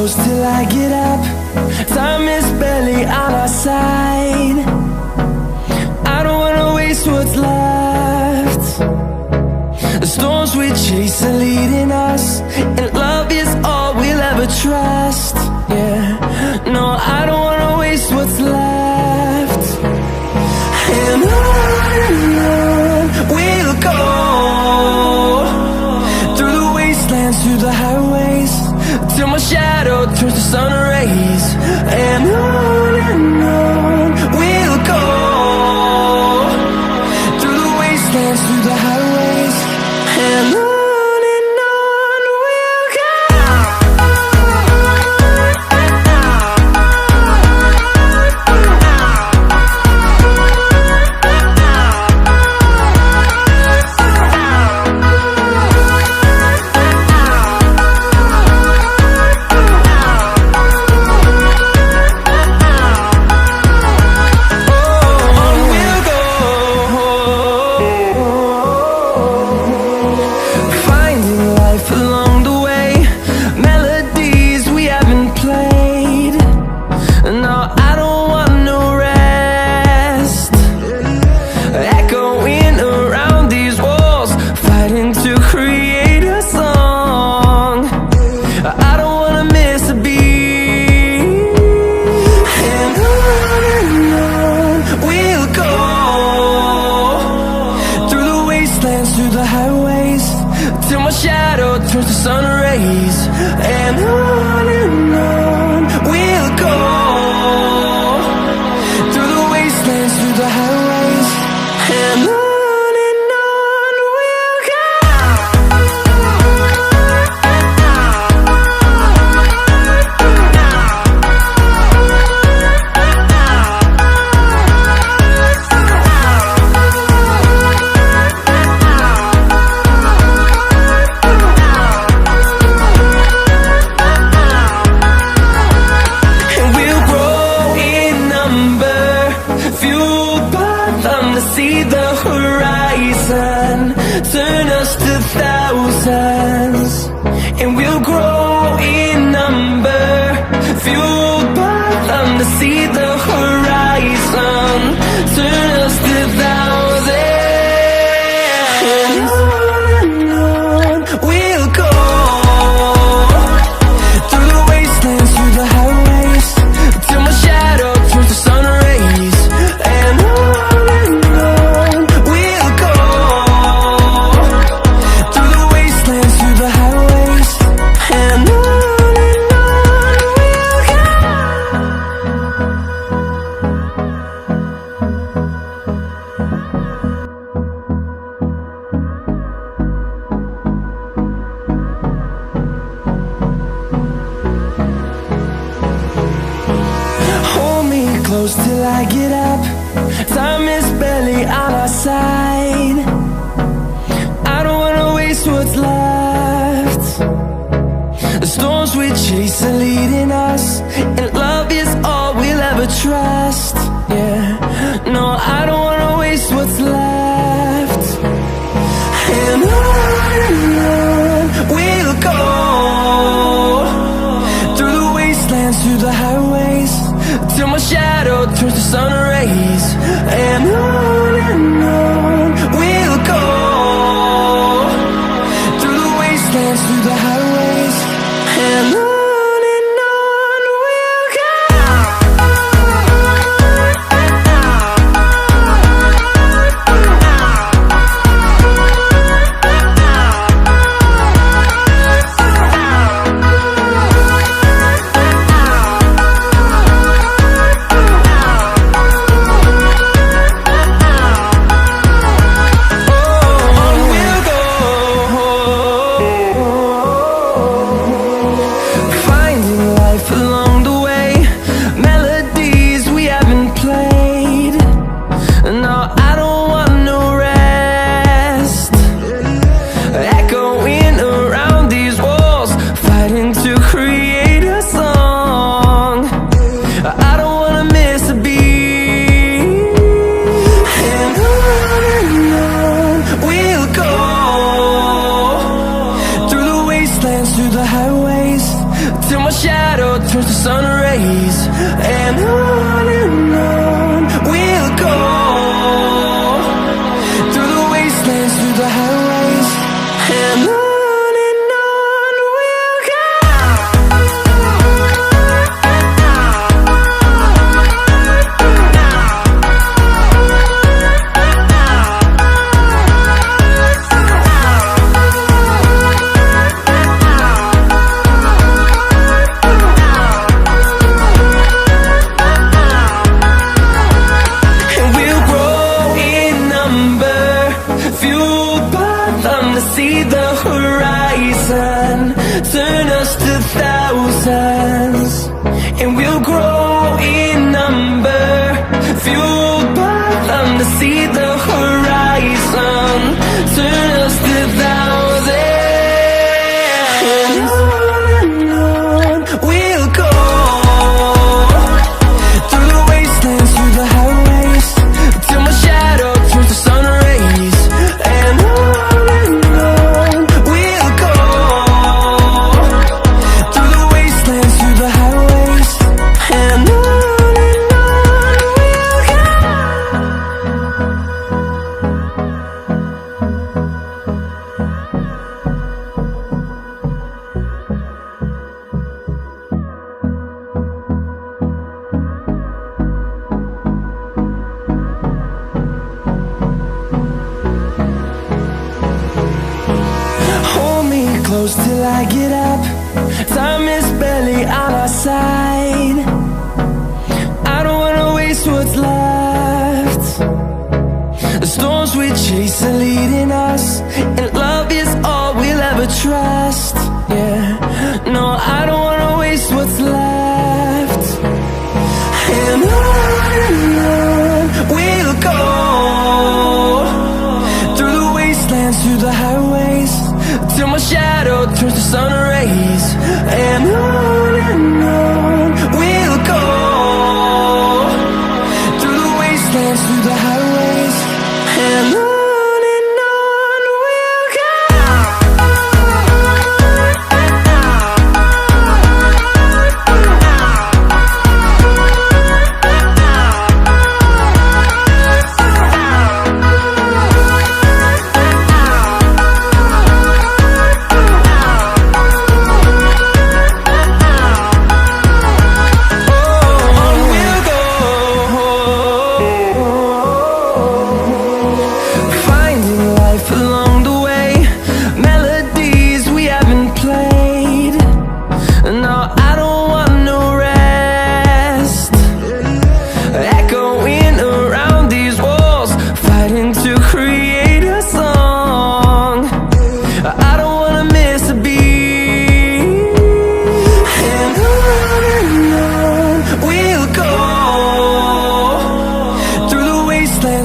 close till I get up. Time is barely on our side. I don't wanna waste what's left. The storms we chase are leading us, and love is all we'll ever trust. Yeah, no, I don't wanna waste what's left. And on we'll go, through the wastelands, through the highways, till my shadow turns to sun rays. And on we'll go, through the wastelands, through the highways, and on we'll go. Through the highways, till my shadow turns to sun rays. And on we'll go, through the wastelands, through the highways, and on we'll go. See the horizon, turn us to thousands, and we'll grow in number, fueled by them. To see the horizon, turn us to thousands, and on we'll go, through the wastelands, through the highways, till my shadow turns to sun rays. And close till I get up. Time is barely on our side. I don't wanna waste what's left. The storms we chase are leading us, and love is all we'll ever trust. Yeah, no, I don't wanna waste what's left. And on we'll go, through the wastelands, through the highways, till my shadow turns to sun rays. And on we'll go, through the wastelands, through the highways, and on we'll go. shadows till I get up. Time is barely on our side. I don't wanna waste what's left. The storms we chase are leading us, and love is all we'll ever trust. Yeah, no, I don't wanna waste what's left. And on we'll go, through the wastelands, through the highways, till my shadow turns to sun rays. And on we'll go, through the wastelands, through the highways, and on we'll go.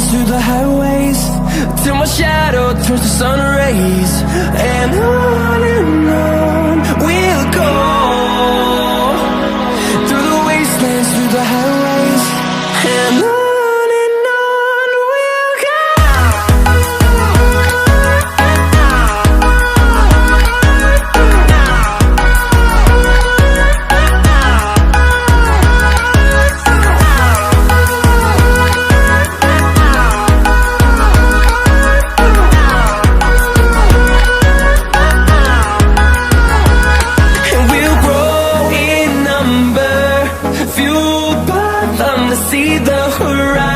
Through the highways, till my shadow turns to sun rays. And on we'll go, through the wastelands, through the highways, and on we'll go. See the horizon.